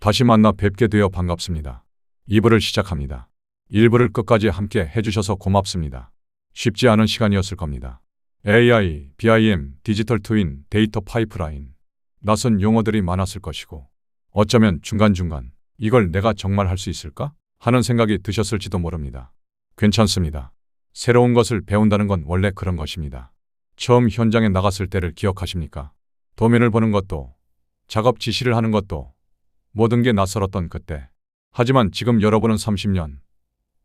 다시 만나 뵙게 되어 반갑습니다. 2부를 시작합니다. 1부를 끝까지 함께 해주셔서 고맙습니다. 쉽지 않은 시간이었을 겁니다. AI, BIM, 디지털 트윈, 데이터 파이프라인. 낯선 용어들이 많았을 것이고 어쩌면 중간중간 이걸 내가 정말 할 수 있을까? 하는 생각이 드셨을지도 모릅니다. 괜찮습니다. 새로운 것을 배운다는 건 원래 그런 것입니다. 처음 현장에 나갔을 때를 기억하십니까? 도면을 보는 것도, 작업 지시를 하는 것도 모든 게 낯설었던 그때. 하지만 지금 여러분은 30년,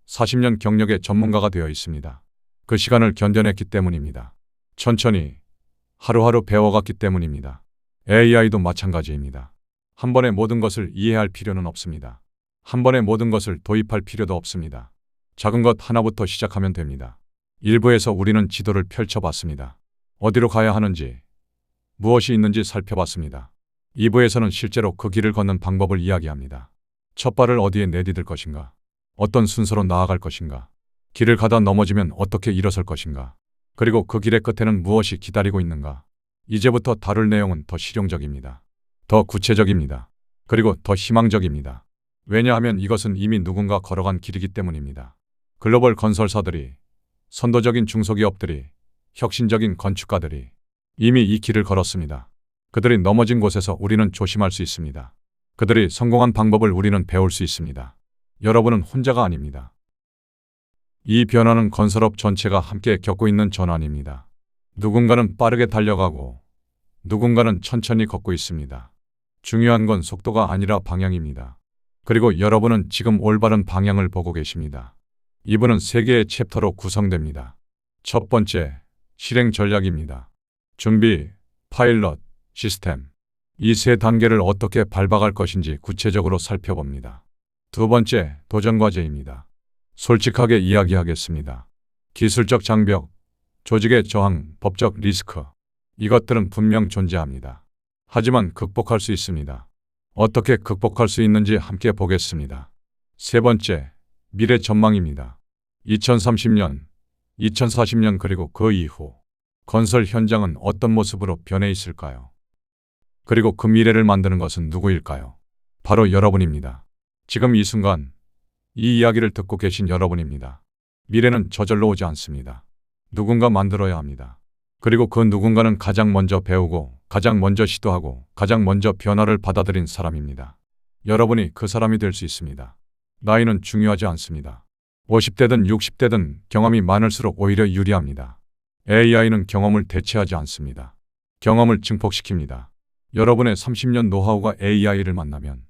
40년 경력의 전문가가 되어 있습니다. 그 시간을 견뎌냈기 때문입니다. 천천히, 하루하루 배워갔기 때문입니다. AI도 마찬가지입니다. 한 번에 모든 것을 이해할 필요는 없습니다. 한 번에 모든 것을 도입할 필요도 없습니다. 작은 것 하나부터 시작하면 됩니다. 1부에서 우리는 지도를 펼쳐봤습니다. 어디로 가야 하는지, 무엇이 있는지 살펴봤습니다. 2부에서는 실제로 그 길을 걷는 방법을 이야기합니다. 첫 발을 어디에 내디딜 것인가? 어떤 순서로 나아갈 것인가? 길을 가다 넘어지면 어떻게 일어설 것인가? 그리고 그 길의 끝에는 무엇이 기다리고 있는가? 이제부터 다룰 내용은 더 실용적입니다. 더 구체적입니다. 그리고 더 희망적입니다. 왜냐하면 이것은 이미 누군가 걸어간 길이기 때문입니다. 글로벌 건설사들이, 선도적인 중소기업들이, 혁신적인 건축가들이 이미 이 길을 걸었습니다. 그들이 넘어진 곳에서 우리는 조심할 수 있습니다. 그들이 성공한 방법을 우리는 배울 수 있습니다. 여러분은 혼자가 아닙니다. 이 변화는 건설업 전체가 함께 겪고 있는 전환입니다. 누군가는 빠르게 달려가고 누군가는 천천히 걷고 있습니다. 중요한 건 속도가 아니라 방향입니다. 그리고 여러분은 지금 올바른 방향을 보고 계십니다. 2부는 3개의 챕터로 구성됩니다. 첫 번째, 실행 전략입니다. 준비, 파일럿, 시스템. 이 3단계를 어떻게 밟아갈 것인지 구체적으로 살펴봅니다. 두 번째, 도전 과제입니다. 솔직하게 이야기하겠습니다. 기술적 장벽, 조직의 저항, 법적 리스크. 이것들은 분명 존재합니다. 하지만 극복할 수 있습니다. 어떻게 극복할 수 있는지 함께 보겠습니다. 세 번째, 미래 전망입니다. 2030년, 2040년 그리고 그 이후 건설 현장은 어떤 모습으로 변해 있을까요? 그리고 그 미래를 만드는 것은 누구일까요? 바로 여러분입니다. 지금 이 순간 이 이야기를 듣고 계신 여러분입니다. 미래는 저절로 오지 않습니다. 누군가 만들어야 합니다. 그리고 그 누군가는 가장 먼저 배우고 가장 먼저 시도하고 가장 먼저 변화를 받아들인 사람입니다. 여러분이 그 사람이 될 수 있습니다. 나이는 중요하지 않습니다. 50대든 60대든 경험이 많을수록 오히려 유리합니다. AI는 경험을 대체하지 않습니다. 경험을 증폭시킵니다. 여러분의 30년 노하우가 AI를 만나면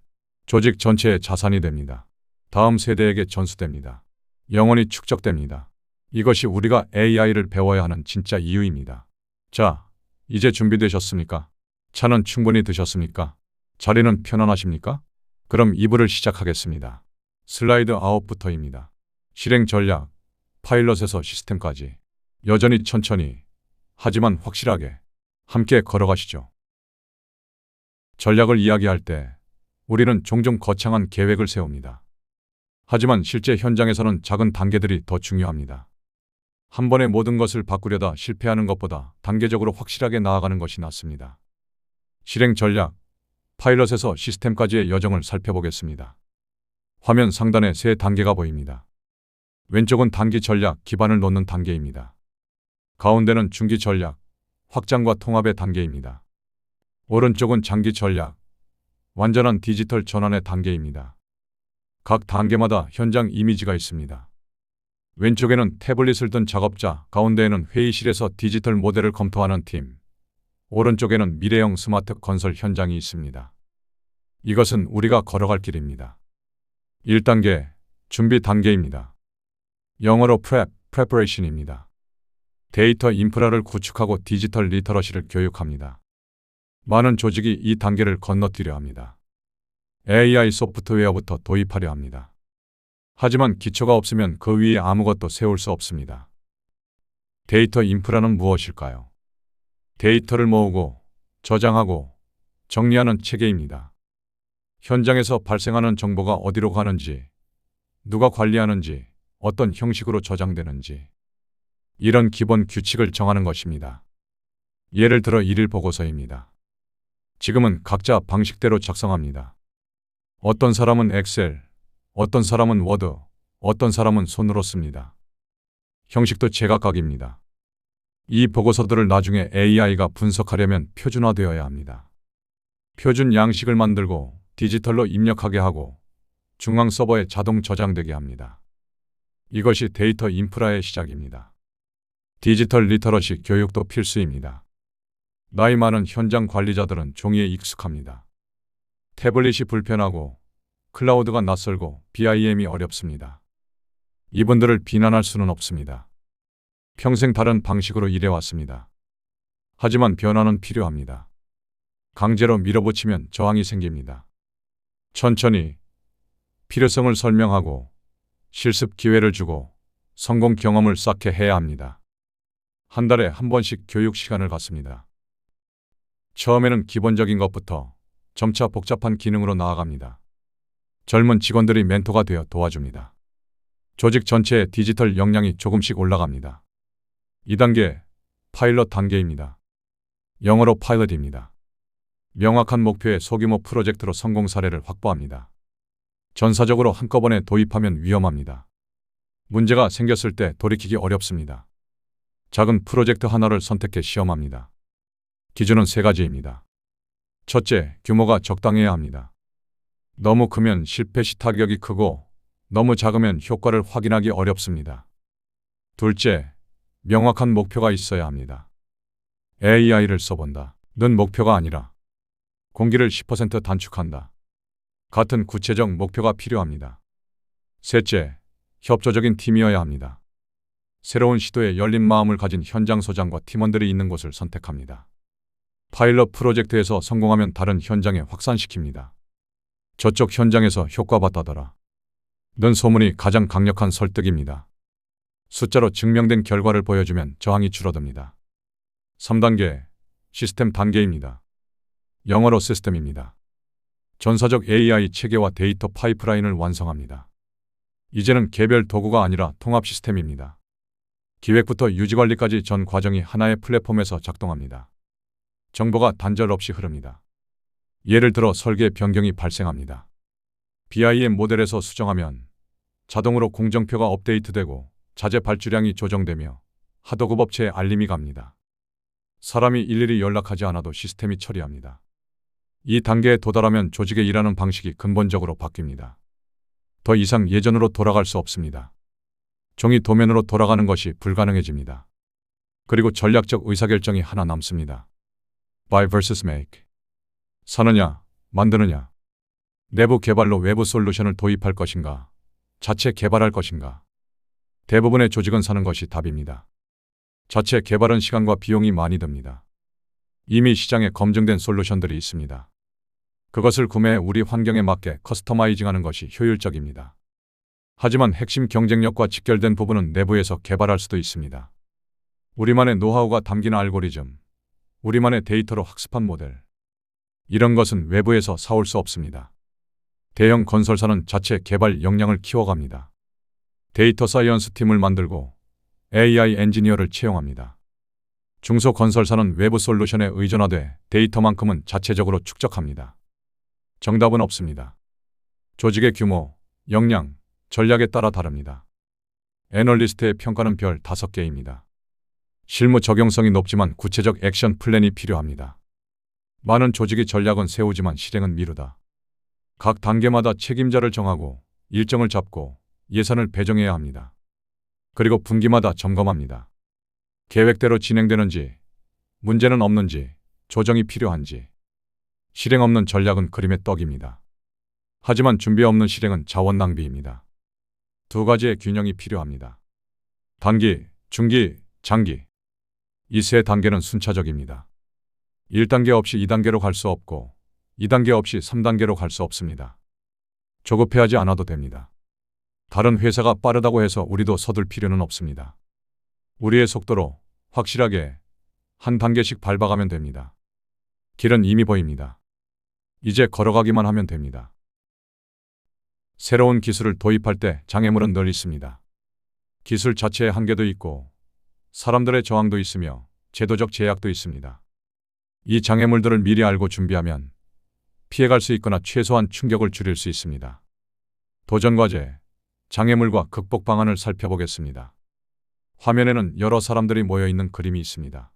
조직 전체의 자산이 됩니다. 다음 세대에게 전수됩니다. 영원히 축적됩니다. 이것이 우리가 AI를 배워야 하는 진짜 이유입니다. 자, 이제 준비되셨습니까? 차는 충분히 드셨습니까? 자리는 편안하십니까? 그럼 2부를 시작하겠습니다. 슬라이드 9부터입니다. 실행 전략, 파일럿에서 시스템까지. 여전히 천천히, 하지만 확실하게 함께 걸어가시죠. 전략을 이야기할 때 우리는 종종 거창한 계획을 세웁니다. 하지만 실제 현장에서는 작은 단계들이 더 중요합니다. 한 번에 모든 것을 바꾸려다 실패하는 것보다 단계적으로 확실하게 나아가는 것이 낫습니다. 실행 전략, 파일럿에서 시스템까지의 여정을 살펴보겠습니다. 화면 상단에 3단계가 보입니다. 왼쪽은 단기 전략, 기반을 놓는 단계입니다. 가운데는 중기 전략, 확장과 통합의 단계입니다. 오른쪽은 장기 전략, 완전한 디지털 전환의 단계입니다. 각 단계마다 현장 이미지가 있습니다. 왼쪽에는 태블릿을 든 작업자, 가운데에는 회의실에서 디지털 모델을 검토하는 팀, 오른쪽에는 미래형 스마트 건설 현장이 있습니다. 이것은 우리가 걸어갈 길입니다. 1단계, 준비 단계입니다. 영어로 preparation입니다. 데이터 인프라를 구축하고 디지털 리터러시를 교육합니다. 많은 조직이 이 단계를 건너뛰려 합니다. AI 소프트웨어부터 도입하려 합니다. 하지만 기초가 없으면 그 위에 아무것도 세울 수 없습니다. 데이터 인프라는 무엇일까요? 데이터를 모으고 저장하고 정리하는 체계입니다. 현장에서 발생하는 정보가 어디로 가는지, 누가 관리하는지, 어떤 형식으로 저장되는지 이런 기본 규칙을 정하는 것입니다. 예를 들어 일일 보고서입니다. 지금은 각자 방식대로 작성합니다. 어떤 사람은 엑셀, 어떤 사람은 워드, 어떤 사람은 손으로 씁니다. 형식도 제각각입니다. 이 보고서들을 나중에 AI가 분석하려면 표준화되어야 합니다. 표준 양식을 만들고 디지털로 입력하게 하고 중앙 서버에 자동 저장되게 합니다. 이것이 데이터 인프라의 시작입니다. 디지털 리터러시 교육도 필수입니다. 나이 많은 현장 관리자들은 종이에 익숙합니다. 태블릿이 불편하고 클라우드가 낯설고 BIM이 어렵습니다. 이분들을 비난할 수는 없습니다. 평생 다른 방식으로 일해왔습니다. 하지만 변화는 필요합니다. 강제로 밀어붙이면 저항이 생깁니다. 천천히 필요성을 설명하고 실습 기회를 주고 성공 경험을 쌓게 해야 합니다. 한 달에 한 번씩 교육 시간을 갖습니다. 처음에는 기본적인 것부터 점차 복잡한 기능으로 나아갑니다. 젊은 직원들이 멘토가 되어 도와줍니다. 조직 전체의 디지털 역량이 조금씩 올라갑니다. 2단계, 파일럿 단계입니다. 영어로 파일럿입니다. 명확한 목표의 소규모 프로젝트로 성공 사례를 확보합니다. 전사적으로 한꺼번에 도입하면 위험합니다. 문제가 생겼을 때 돌이키기 어렵습니다. 작은 프로젝트 하나를 선택해 시험합니다. 기준은 3가지입니다. 첫째, 규모가 적당해야 합니다. 너무 크면 실패 시 타격이 크고 너무 작으면 효과를 확인하기 어렵습니다. 둘째, 명확한 목표가 있어야 합니다. AI를 써본다는 목표가 아니라 공기를 10% 단축한다. 같은 구체적 목표가 필요합니다. 셋째, 협조적인 팀이어야 합니다. 새로운 시도에 열린 마음을 가진 현장 소장과 팀원들이 있는 곳을 선택합니다. 파일럿 프로젝트에서 성공하면 다른 현장에 확산시킵니다. 저쪽 현장에서 효과 봤다더라. 는 소문이 가장 강력한 설득입니다. 숫자로 증명된 결과를 보여주면 저항이 줄어듭니다. 3단계, 시스템 단계입니다. 영어로 시스템입니다. 전사적 AI 체계와 데이터 파이프라인을 완성합니다. 이제는 개별 도구가 아니라 통합 시스템입니다. 기획부터 유지관리까지 전 과정이 하나의 플랫폼에서 작동합니다. 정보가 단절 없이 흐릅니다. 예를 들어 설계 변경이 발생합니다. BIM 모델에서 수정하면 자동으로 공정표가 업데이트되고 자재 발주량이 조정되며 하도급 업체에 알림이 갑니다. 사람이 일일이 연락하지 않아도 시스템이 처리합니다. 이 단계에 도달하면 조직의 일하는 방식이 근본적으로 바뀝니다. 더 이상 예전으로 돌아갈 수 없습니다. 종이 도면으로 돌아가는 것이 불가능해집니다. 그리고 전략적 의사결정이 하나 남습니다. Buy vs make. 사느냐, 만드느냐. 내부 개발로 외부 솔루션을 도입할 것인가, 자체 개발할 것인가. 대부분의 조직은 사는 것이 답입니다. 자체 개발은 시간과 비용이 많이 듭니다. 이미 시장에 검증된 솔루션들이 있습니다. 그것을 구매해 우리 환경에 맞게 커스터마이징하는 것이 효율적입니다. 하지만 핵심 경쟁력과 직결된 부분은 내부에서 개발할 수도 있습니다. 우리만의 노하우가 담긴 알고리즘, 우리만의 데이터로 학습한 모델. 이런 것은 외부에서 사올 수 없습니다. 대형 건설사는 자체 개발 역량을 키워갑니다. 데이터 사이언스 팀을 만들고 AI 엔지니어를 채용합니다. 중소건설사는 외부 솔루션에 의존하되 데이터만큼은 자체적으로 축적합니다. 정답은 없습니다. 조직의 규모, 역량, 전략에 따라 다릅니다. 애널리스트의 평가는 별 5개입니다. 실무 적용성이 높지만 구체적 액션 플랜이 필요합니다. 많은 조직이 전략은 세우지만 실행은 미루다. 각 단계마다 책임자를 정하고 일정을 잡고 예산을 배정해야 합니다. 그리고 분기마다 점검합니다. 계획대로 진행되는지, 문제는 없는지, 조정이 필요한지. 실행 없는 전략은 그림의 떡입니다. 하지만 준비 없는 실행은 자원 낭비입니다. 2가지의 균형이 필요합니다. 단기, 중기, 장기. 이 3단계는 순차적입니다. 1단계 없이 2단계로 갈 수 없고 2단계 없이 3단계로 갈 수 없습니다. 조급해하지 않아도 됩니다. 다른 회사가 빠르다고 해서 우리도 서둘 필요는 없습니다. 우리의 속도로 확실하게 한 단계씩 밟아가면 됩니다. 길은 이미 보입니다. 이제 걸어가기만 하면 됩니다. 새로운 기술을 도입할 때 장애물은 늘 있습니다. 기술 자체의 한계도 있고 사람들의 저항도 있으며 제도적 제약도 있습니다. 이 장애물들을 미리 알고 준비하면 피해갈 수 있거나 최소한 충격을 줄일 수 있습니다. 도전 과제, 장애물과 극복 방안을 살펴보겠습니다. 화면에는 여러 사람들이 모여 있는 그림이 있습니다.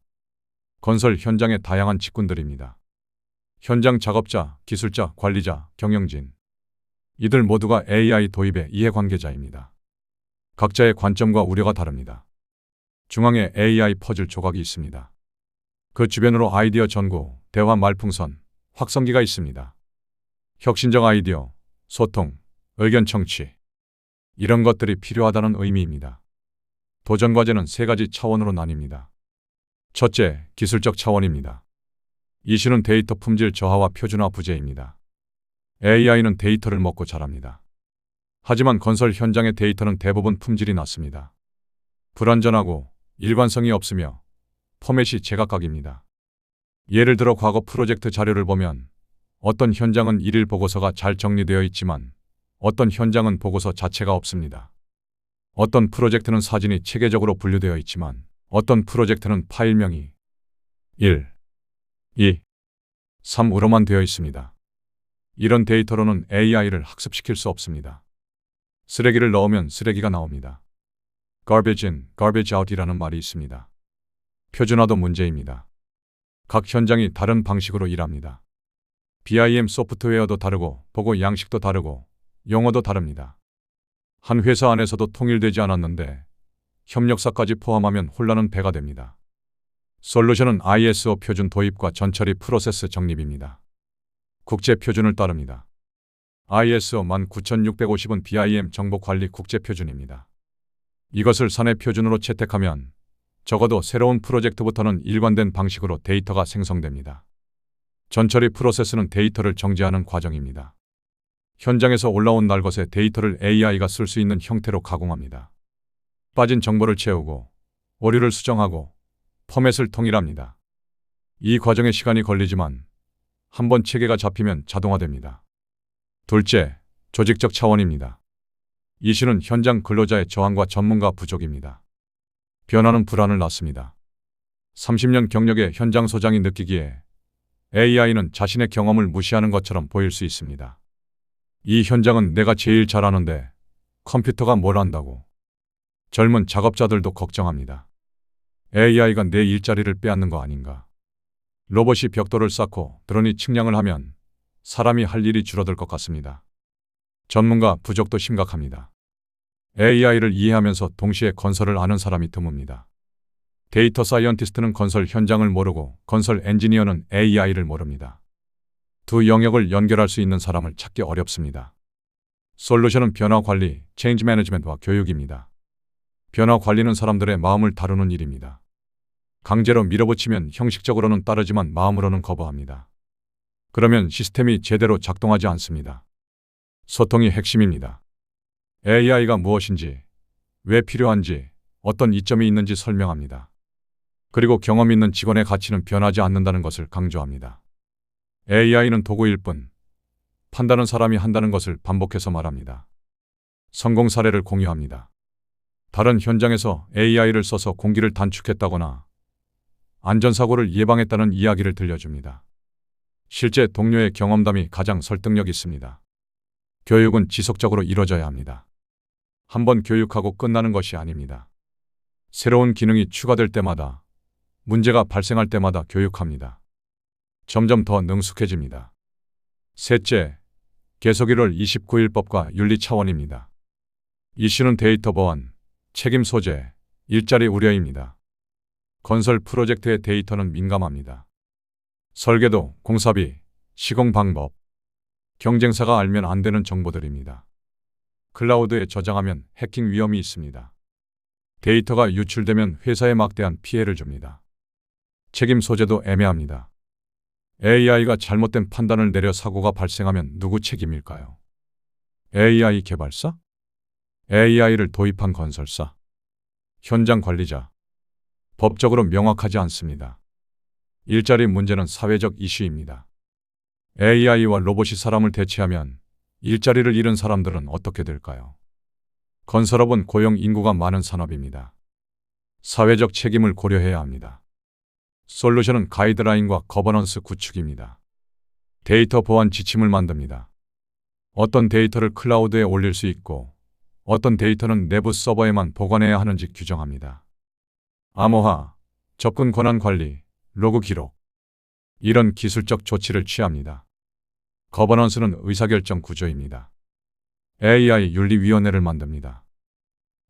건설 현장의 다양한 직군들입니다. 현장 작업자, 기술자, 관리자, 경영진. 이들 모두가 AI 도입의 이해관계자입니다. 각자의 관점과 우려가 다릅니다. 중앙에 AI 퍼즐 조각이 있습니다. 그 주변으로 아이디어 전구, 대화 말풍선, 확성기가 있습니다. 혁신적 아이디어, 소통, 의견 청취. 이런 것들이 필요하다는 의미입니다. 도전 과제는 세 가지 차원으로 나뉩니다. 첫째, 기술적 차원입니다. 이슈는 데이터 품질 저하와 표준화 부재입니다. AI는 데이터를 먹고 자랍니다. 하지만 건설 현장의 데이터는 대부분 품질이 낮습니다. 불완전하고 일관성이 없으며 포맷이 제각각입니다. 예를 들어 과거 프로젝트 자료를 보면 어떤 현장은 일일 보고서가 잘 정리되어 있지만 어떤 현장은 보고서 자체가 없습니다. 어떤 프로젝트는 사진이 체계적으로 분류되어 있지만 어떤 프로젝트는 파일명이 1, 2, 3으로만 되어 있습니다. 이런 데이터로는 AI를 학습시킬 수 없습니다. 쓰레기를 넣으면 쓰레기가 나옵니다. garbage in, garbage out이라는 말이 있습니다. 표준화도 문제입니다. 각 현장이 다른 방식으로 일합니다. BIM 소프트웨어도 다르고 보고 양식도 다르고 용어도 다릅니다. 한 회사 안에서도 통일되지 않았는데 협력사까지 포함하면 혼란은 배가 됩니다. 솔루션은 ISO 표준 도입과 전처리 프로세스 정립입니다. 국제 표준을 따릅니다. ISO 19650은 BIM 정보관리 국제표준입니다. 이것을 사내 표준으로 채택하면 적어도 새로운 프로젝트부터는 일관된 방식으로 데이터가 생성됩니다. 전처리 프로세스는 데이터를 정제하는 과정입니다. 현장에서 올라온 날것의 데이터를 AI가 쓸 수 있는 형태로 가공합니다. 빠진 정보를 채우고 오류를 수정하고 포맷을 통일합니다. 이 과정에 시간이 걸리지만 한번 체계가 잡히면 자동화됩니다. 둘째, 조직적 차원입니다. 이슈는 현장 근로자의 저항과 전문가 부족입니다. 변화는 불안을 낳습니다. 30년 경력의 현장 소장이 느끼기에 AI는 자신의 경험을 무시하는 것처럼 보일 수 있습니다. 이 현장은 내가 제일 잘하는데 컴퓨터가 뭘 안다고. 젊은 작업자들도 걱정합니다. AI가 내 일자리를 빼앗는 거 아닌가. 로봇이 벽돌을 쌓고 드론이 측량을 하면 사람이 할 일이 줄어들 것 같습니다. 전문가 부족도 심각합니다. AI를 이해하면서 동시에 건설을 아는 사람이 드뭅니다. 데이터 사이언티스트는 건설 현장을 모르고 건설 엔지니어는 AI를 모릅니다. 두 영역을 연결할 수 있는 사람을 찾기 어렵습니다. 솔루션은 변화 관리, 체인지 매니지먼트와 교육입니다. 변화 관리는 사람들의 마음을 다루는 일입니다. 강제로 밀어붙이면 형식적으로는 따르지만 마음으로는 거부합니다. 그러면 시스템이 제대로 작동하지 않습니다. 소통이 핵심입니다. AI가 무엇인지, 왜 필요한지, 어떤 이점이 있는지 설명합니다. 그리고 경험 있는 직원의 가치는 변하지 않는다는 것을 강조합니다. AI는 도구일 뿐, 판단은 사람이 한다는 것을 반복해서 말합니다. 성공 사례를 공유합니다. 다른 현장에서 AI를 써서 공기를 단축했다거나 안전사고를 예방했다는 이야기를 들려줍니다. 실제 동료의 경험담이 가장 설득력 있습니다. 교육은 지속적으로 이뤄져야 합니다. 한번 교육하고 끝나는 것이 아닙니다. 새로운 기능이 추가될 때마다, 문제가 발생할 때마다 교육합니다. 점점 더 능숙해집니다. 셋째, 계속 1월 29일법과 윤리 차원입니다. 이슈는 데이터 보안, 책임 소재, 일자리 우려입니다. 건설 프로젝트의 데이터는 민감합니다. 설계도, 공사비, 시공 방법, 경쟁사가 알면 안 되는 정보들입니다. 클라우드에 저장하면 해킹 위험이 있습니다. 데이터가 유출되면 회사에 막대한 피해를 줍니다. 책임 소재도 애매합니다. AI가 잘못된 판단을 내려 사고가 발생하면 누구 책임일까요? AI 개발사? AI를 도입한 건설사? 현장 관리자? 법적으로 명확하지 않습니다. 일자리 문제는 사회적 이슈입니다. AI와 로봇이 사람을 대체하면 일자리를 잃은 사람들은 어떻게 될까요? 건설업은 고용 인구가 많은 산업입니다. 사회적 책임을 고려해야 합니다. 솔루션은 가이드라인과 거버넌스 구축입니다. 데이터 보안 지침을 만듭니다. 어떤 데이터를 클라우드에 올릴 수 있고 어떤 데이터는 내부 서버에만 보관해야 하는지 규정합니다. 암호화, 접근 권한 관리, 로그 기록. 이런 기술적 조치를 취합니다. 거버넌스는 의사결정 구조입니다. AI 윤리위원회를 만듭니다.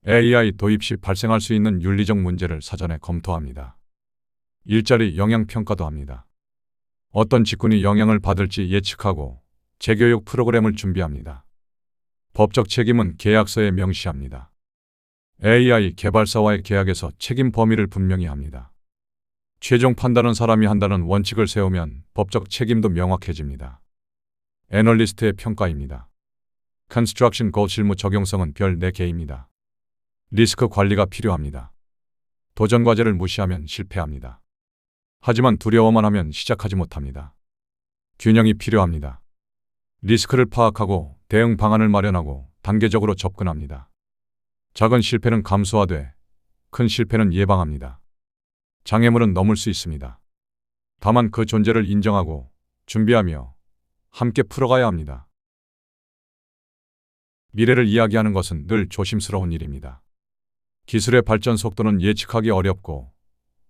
AI 도입 시 발생할 수 있는 윤리적 문제를 사전에 검토합니다. 일자리 영향 평가도 합니다. 어떤 직군이 영향을 받을지 예측하고 재교육 프로그램을 준비합니다. 법적 책임은 계약서에 명시합니다. AI 개발사와의 계약에서 책임 범위를 분명히 합니다. 최종 판단은 사람이 한다는 원칙을 세우면 법적 책임도 명확해집니다. 애널리스트의 평가입니다. Construction Goal 실무 적용성은 별 4개입니다. 리스크 관리가 필요합니다. 도전 과제를 무시하면 실패합니다. 하지만 두려워만 하면 시작하지 못합니다. 균형이 필요합니다. 리스크를 파악하고 대응 방안을 마련하고 단계적으로 접근합니다. 작은 실패는 감소하되 큰 실패는 예방합니다. 장애물은 넘을 수 있습니다. 다만 그 존재를 인정하고 준비하며 함께 풀어가야 합니다. 미래를 이야기하는 것은 늘 조심스러운 일입니다. 기술의 발전 속도는 예측하기 어렵고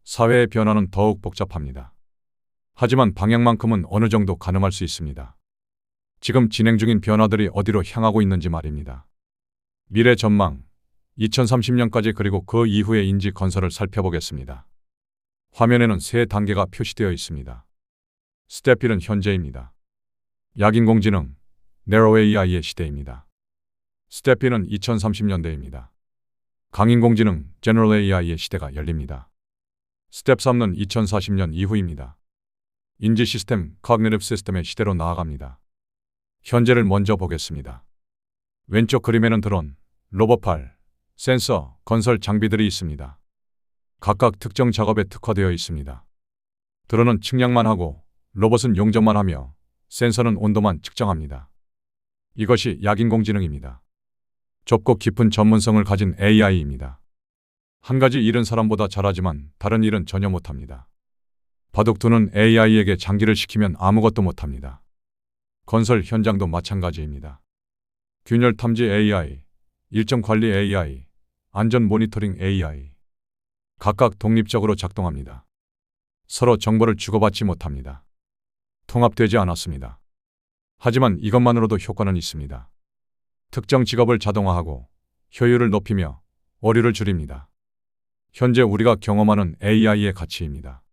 사회의 변화는 더욱 복잡합니다. 하지만 방향만큼은 어느 정도 가늠할 수 있습니다. 지금 진행 중인 변화들이 어디로 향하고 있는지 말입니다. 미래 전망, 2030년까지 그리고 그 이후의 인지 건설을 살펴보겠습니다. 화면에는 3단계가 표시되어 있습니다. 스텝 1은 현재입니다. 약인공지능, Narrow AI의 시대입니다. 스텝 2는 2030년대입니다. 강인공지능, General AI의 시대가 열립니다. 스텝 3는 2040년 이후입니다. 인지 시스템, Cognitive System의 시대로 나아갑니다. 현재를 먼저 보겠습니다. 왼쪽 그림에는 드론, 로봇팔, 센서, 건설 장비들이 있습니다. 각각 특정 작업에 특화되어 있습니다. 드론은 측량만 하고 로봇은 용접만 하며 센서는 온도만 측정합니다. 이것이 약인공지능입니다. 좁고 깊은 전문성을 가진 AI입니다. 한 가지 일은 사람보다 잘하지만 다른 일은 전혀 못합니다. 바둑두는 AI에게 장기를 시키면 아무것도 못합니다. 건설 현장도 마찬가지입니다. 균열 탐지 AI, 일정 관리 AI, 안전 모니터링 AI. 각각 독립적으로 작동합니다. 서로 정보를 주고받지 못합니다. 통합되지 않았습니다. 하지만 이것만으로도 효과는 있습니다. 특정 직업을 자동화하고 효율을 높이며 오류를 줄입니다. 현재 우리가 경험하는 AI의 가치입니다.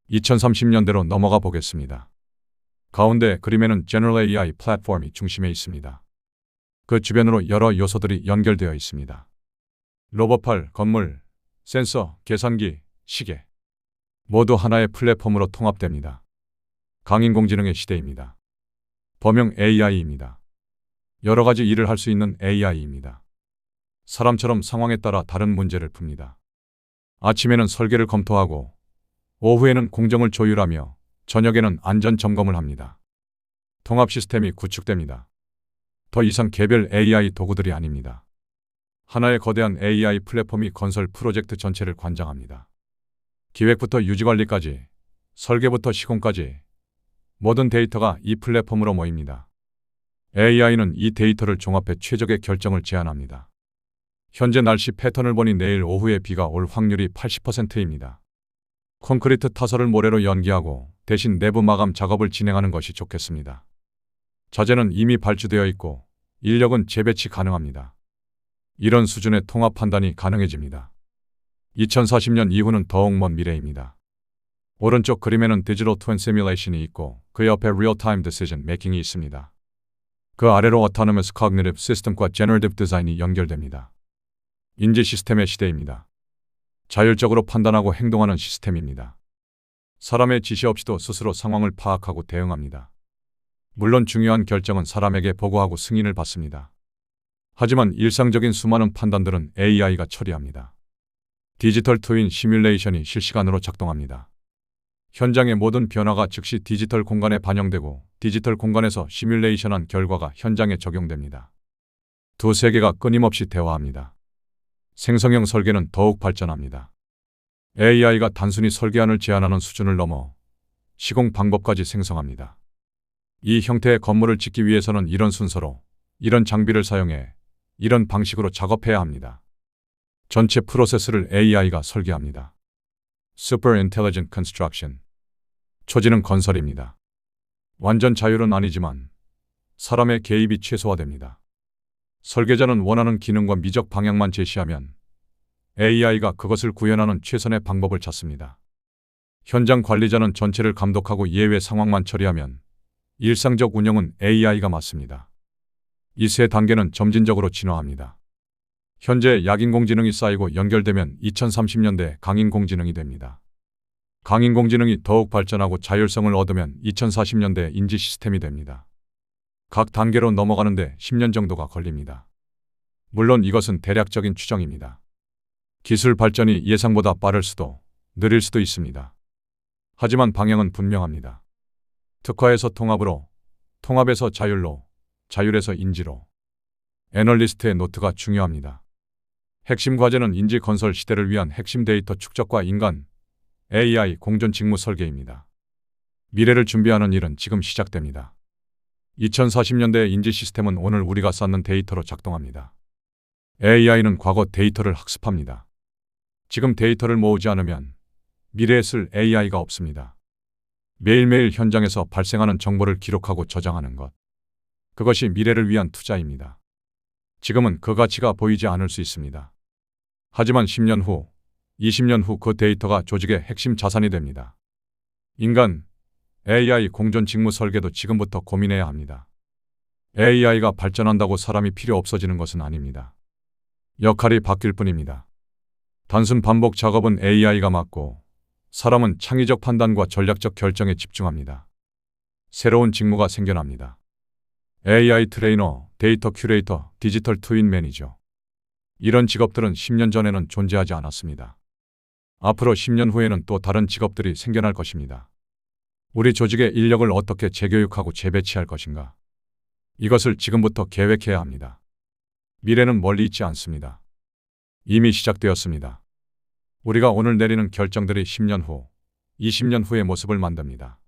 2030년대로 넘어가 보겠습니다. 가운데 그림에는 General AI 플랫폼이 중심에 있습니다. 그 주변으로 여러 요소들이 연결되어 있습니다. 로봇팔, 건물, 센서, 계산기, 시계. 모두 하나의 플랫폼으로 통합됩니다. 강인공지능의 시대입니다. 범용 AI입니다. 여러 가지 일을 할 수 있는 AI입니다. 사람처럼 상황에 따라 다른 문제를 풉니다. 아침에는 설계를 검토하고 오후에는 공정을 조율하며 저녁에는 안전 점검을 합니다. 통합 시스템이 구축됩니다. 더 이상 개별 AI 도구들이 아닙니다. 하나의 거대한 AI 플랫폼이 건설 프로젝트 전체를 관장합니다. 기획부터 유지관리까지, 설계부터 시공까지 모든 데이터가 이 플랫폼으로 모입니다. AI는 이 데이터를 종합해 최적의 결정을 제안합니다. 현재 날씨 패턴을 보니 내일 오후에 비가 올 확률이 80%입니다. 콘크리트 타설을 모래로 연기하고 대신 내부 마감 작업을 진행하는 것이 좋겠습니다. 자재는 이미 발주되어 있고 인력은 재배치 가능합니다. 이런 수준의 통합 판단이 가능해집니다. 2040년 이후는 더욱 먼 미래입니다. 오른쪽 그림에는 디지털 트윈 시뮬레이션이 있고 그 옆에 리얼타임 디시전 메이킹이 있습니다. 그 아래로 Autonomous Cognitive System과 Generative Design이 연결됩니다. 인지 시스템의 시대입니다. 자율적으로 판단하고 행동하는 시스템입니다. 사람의 지시 없이도 스스로 상황을 파악하고 대응합니다. 물론 중요한 결정은 사람에게 보고하고 승인을 받습니다. 하지만 일상적인 수많은 판단들은 AI가 처리합니다. 디지털 트윈 시뮬레이션이 실시간으로 작동합니다. 현장의 모든 변화가 즉시 디지털 공간에 반영되고 디지털 공간에서 시뮬레이션한 결과가 현장에 적용됩니다. 두 세계가 끊임없이 대화합니다. 생성형 설계는 더욱 발전합니다. AI가 단순히 설계안을 제안하는 수준을 넘어 시공 방법까지 생성합니다. 이 형태의 건물을 짓기 위해서는 이런 순서로, 이런 장비를 사용해, 이런 방식으로 작업해야 합니다. 전체 프로세스를 AI가 설계합니다. Super Intelligent Construction. 초지능 건설입니다. 완전 자율은 아니지만 사람의 개입이 최소화됩니다. 설계자는 원하는 기능과 미적 방향만 제시하면 AI가 그것을 구현하는 최선의 방법을 찾습니다. 현장 관리자는 전체를 감독하고 예외 상황만 처리하면 일상적 운영은 AI가 맡습니다. 이 세 단계는 점진적으로 진화합니다. 현재 약인공지능이 쌓이고 연결되면 2030년대 강인공지능이 됩니다. 강인공지능이 더욱 발전하고 자율성을 얻으면 2040년대 인지 시스템이 됩니다. 각 단계로 넘어가는데 10년 정도가 걸립니다. 물론 이것은 대략적인 추정입니다. 기술 발전이 예상보다 빠를 수도, 느릴 수도 있습니다. 하지만 방향은 분명합니다. 특화에서 통합으로, 통합에서 자율로, 자율에서 인지로. 애널리스트의 노트가 중요합니다. 핵심 과제는 인지 건설 시대를 위한 핵심 데이터 축적과 인간, AI 공존 직무 설계입니다. 미래를 준비하는 일은 지금 시작됩니다. 2040년대의 인지 시스템은 오늘 우리가 쌓는 데이터로 작동합니다. AI는 과거 데이터를 학습합니다. 지금 데이터를 모으지 않으면 미래에 쓸 AI가 없습니다. 매일매일 현장에서 발생하는 정보를 기록하고 저장하는 것. 그것이 미래를 위한 투자입니다. 지금은 그 가치가 보이지 않을 수 있습니다. 하지만 10년 후, 20년 후 그 데이터가 조직의 핵심 자산이 됩니다. 인간, AI 공존 직무 설계도 지금부터 고민해야 합니다. AI가 발전한다고 사람이 필요 없어지는 것은 아닙니다. 역할이 바뀔 뿐입니다. 단순 반복 작업은 AI가 맡고 사람은 창의적 판단과 전략적 결정에 집중합니다. 새로운 직무가 생겨납니다. AI 트레이너, 데이터 큐레이터, 디지털 트윈 매니저. 이런 직업들은 10년 전에는 존재하지 않았습니다. 앞으로 10년 후에는 또 다른 직업들이 생겨날 것입니다. 우리 조직의 인력을 어떻게 재교육하고 재배치할 것인가? 이것을 지금부터 계획해야 합니다. 미래는 멀리 있지 않습니다. 이미 시작되었습니다. 우리가 오늘 내리는 결정들이 10년 후, 20년 후의 모습을 만듭니다.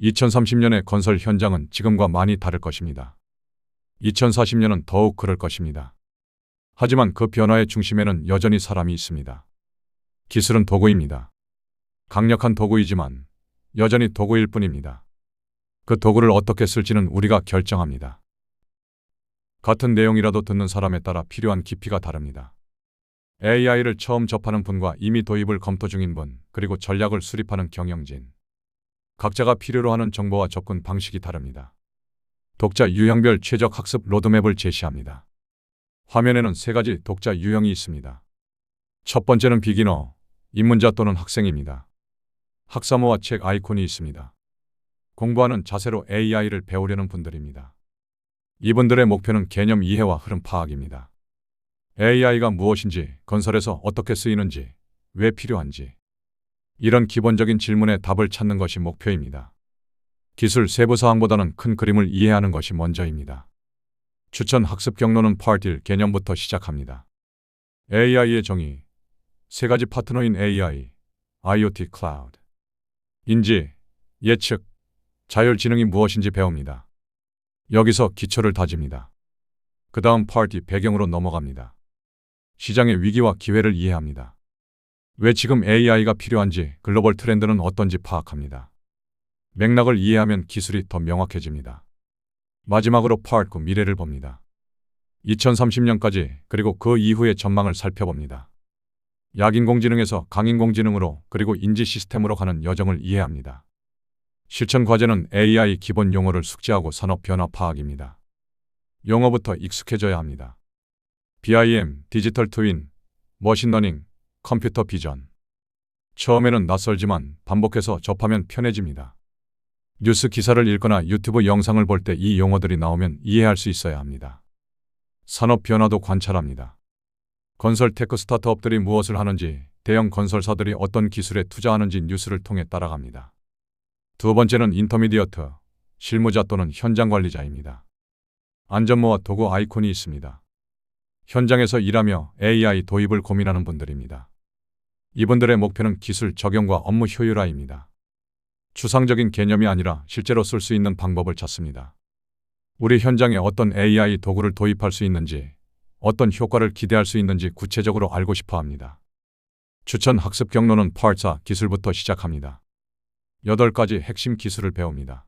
2030년의 건설 현장은 지금과 많이 다를 것입니다. 2040년은 더욱 그럴 것입니다. 하지만 그 변화의 중심에는 여전히 사람이 있습니다. 기술은 도구입니다. 강력한 도구이지만 여전히 도구일 뿐입니다. 그 도구를 어떻게 쓸지는 우리가 결정합니다. 같은 내용이라도 듣는 사람에 따라 필요한 깊이가 다릅니다. AI를 처음 접하는 분과 이미 도입을 검토 중인 분, 그리고 전략을 수립하는 경영진. 각자가 필요로 하는 정보와 접근 방식이 다릅니다. 독자 유형별 최적 학습 로드맵을 제시합니다. 화면에는 세 가지 독자 유형이 있습니다. 첫 번째는 비기너, 입문자 또는 학생입니다. 학사모와 책 아이콘이 있습니다. 공부하는 자세로 AI를 배우려는 분들입니다. 이분들의 목표는 개념 이해와 흐름 파악입니다. AI가 무엇인지, 건설에서 어떻게 쓰이는지, 왜 필요한지. 이런 기본적인 질문에 답을 찾는 것이 목표입니다. 기술 세부 사항보다는 큰 그림을 이해하는 것이 먼저입니다. 추천 학습 경로는 Part 1 개념부터 시작합니다. AI의 정의, 세 가지 파트너인 AI, IoT 클라우드, 인지, 예측, 자율지능이 무엇인지 배웁니다. 여기서 기초를 다집니다. 그 다음 Part 2 배경으로 넘어갑니다. 시장의 위기와 기회를 이해합니다. 왜 지금 AI가 필요한지, 글로벌 트렌드는 어떤지 파악합니다. 맥락을 이해하면 기술이 더 명확해집니다. 마지막으로 Part 9 미래를 봅니다. 2030년까지 그리고 그 이후의 전망을 살펴봅니다. 약인공지능에서 강인공지능으로 그리고 인지 시스템으로 가는 여정을 이해합니다. 실천 과제는 AI 기본 용어를 숙지하고 산업 변화 파악입니다. 용어부터 익숙해져야 합니다. BIM, 디지털 트윈, 머신러닝, 컴퓨터 비전. 처음에는 낯설지만 반복해서 접하면 편해집니다. 뉴스 기사를 읽거나 유튜브 영상을 볼 때 이 용어들이 나오면 이해할 수 있어야 합니다. 산업 변화도 관찰합니다. 건설 테크 스타트업들이 무엇을 하는지, 대형 건설사들이 어떤 기술에 투자하는지 뉴스를 통해 따라갑니다. 두 번째는 인터미디어트, 실무자 또는 현장 관리자입니다. 안전모와 도구 아이콘이 있습니다. 현장에서 일하며 AI 도입을 고민하는 분들입니다. 이분들의 목표는 기술 적용과 업무 효율화입니다. 추상적인 개념이 아니라 실제로 쓸 수 있는 방법을 찾습니다. 우리 현장에 어떤 AI 도구를 도입할 수 있는지, 어떤 효과를 기대할 수 있는지 구체적으로 알고 싶어 합니다. 추천 학습 경로는 Part 4 기술부터 시작합니다. 8가지 핵심 기술을 배웁니다.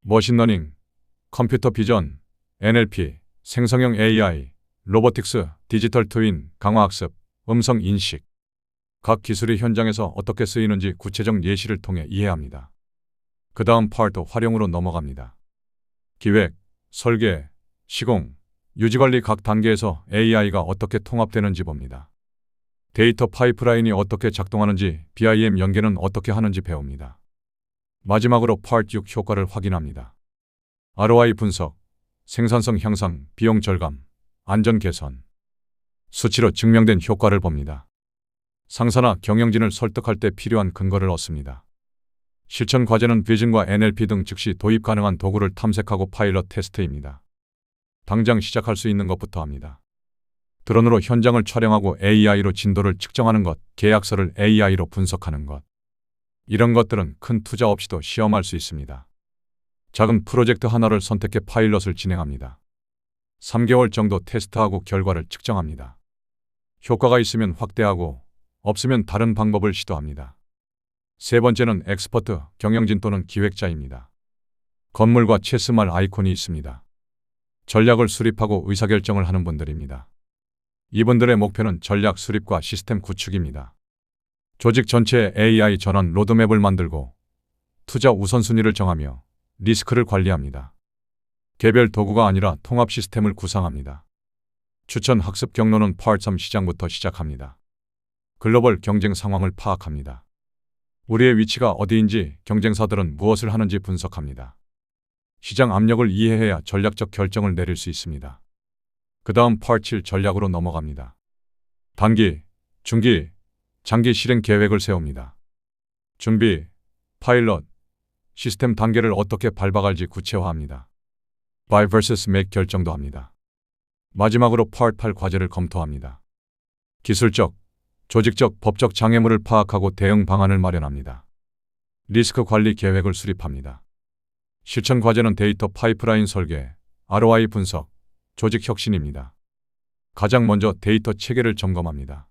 머신러닝, 컴퓨터 비전, NLP, 생성형 AI, 로보틱스, 디지털 트윈, 강화학습, 음성 인식. 각 기술이 현장에서 어떻게 쓰이는지 구체적 예시를 통해 이해합니다. 그 다음 파트 활용으로 넘어갑니다. 기획, 설계, 시공, 유지관리 각 단계에서 AI가 어떻게 통합되는지 봅니다. 데이터 파이프라인이 어떻게 작동하는지, BIM 연계는 어떻게 하는지 배웁니다. 마지막으로 파트 6 효과를 확인합니다. ROI 분석, 생산성 향상, 비용 절감, 안전 개선. 수치로 증명된 효과를 봅니다. 상사나 경영진을 설득할 때 필요한 근거를 얻습니다. 실천 과제는 비전과 NLP 등 즉시 도입 가능한 도구를 탐색하고 파일럿 테스트입니다. 당장 시작할 수 있는 것부터 합니다. 드론으로 현장을 촬영하고 AI로 진도를 측정하는 것, 계약서를 AI로 분석하는 것. 이런 것들은 큰 투자 없이도 시험할 수 있습니다. 작은 프로젝트 하나를 선택해 파일럿을 진행합니다. 3개월 정도 테스트하고 결과를 측정합니다. 효과가 있으면 확대하고 없으면 다른 방법을 시도합니다. 세 번째는 엑스퍼트, 경영진 또는 기획자입니다. 건물과 체스말 아이콘이 있습니다. 전략을 수립하고 의사결정을 하는 분들입니다. 이분들의 목표는 전략 수립과 시스템 구축입니다. 조직 전체의 AI 전환 로드맵을 만들고 투자 우선순위를 정하며 리스크를 관리합니다. 개별 도구가 아니라 통합 시스템을 구상합니다. 추천 학습 경로는 파트 3 시장부터 시작합니다. 글로벌 경쟁 상황을 파악합니다. 우리의 위치가 어디인지, 경쟁사들은 무엇을 하는지 분석합니다. 시장 압력을 이해해야 전략적 결정을 내릴 수 있습니다. 그 다음 파트 7 전략으로 넘어갑니다. 단기, 중기, 장기 실행 계획을 세웁니다. 준비, 파일럿, 시스템 단계를 어떻게 밟아갈지 구체화합니다. Buy vs Make 결정도 합니다. 마지막으로 파트 8 과제를 검토합니다. 기술적, 조직적, 법적 장애물을 파악하고 대응 방안을 마련합니다. 리스크 관리 계획을 수립합니다. 실천 과제는 데이터 파이프라인 설계, ROI 분석, 조직 혁신입니다. 가장 먼저 데이터 체계를 점검합니다.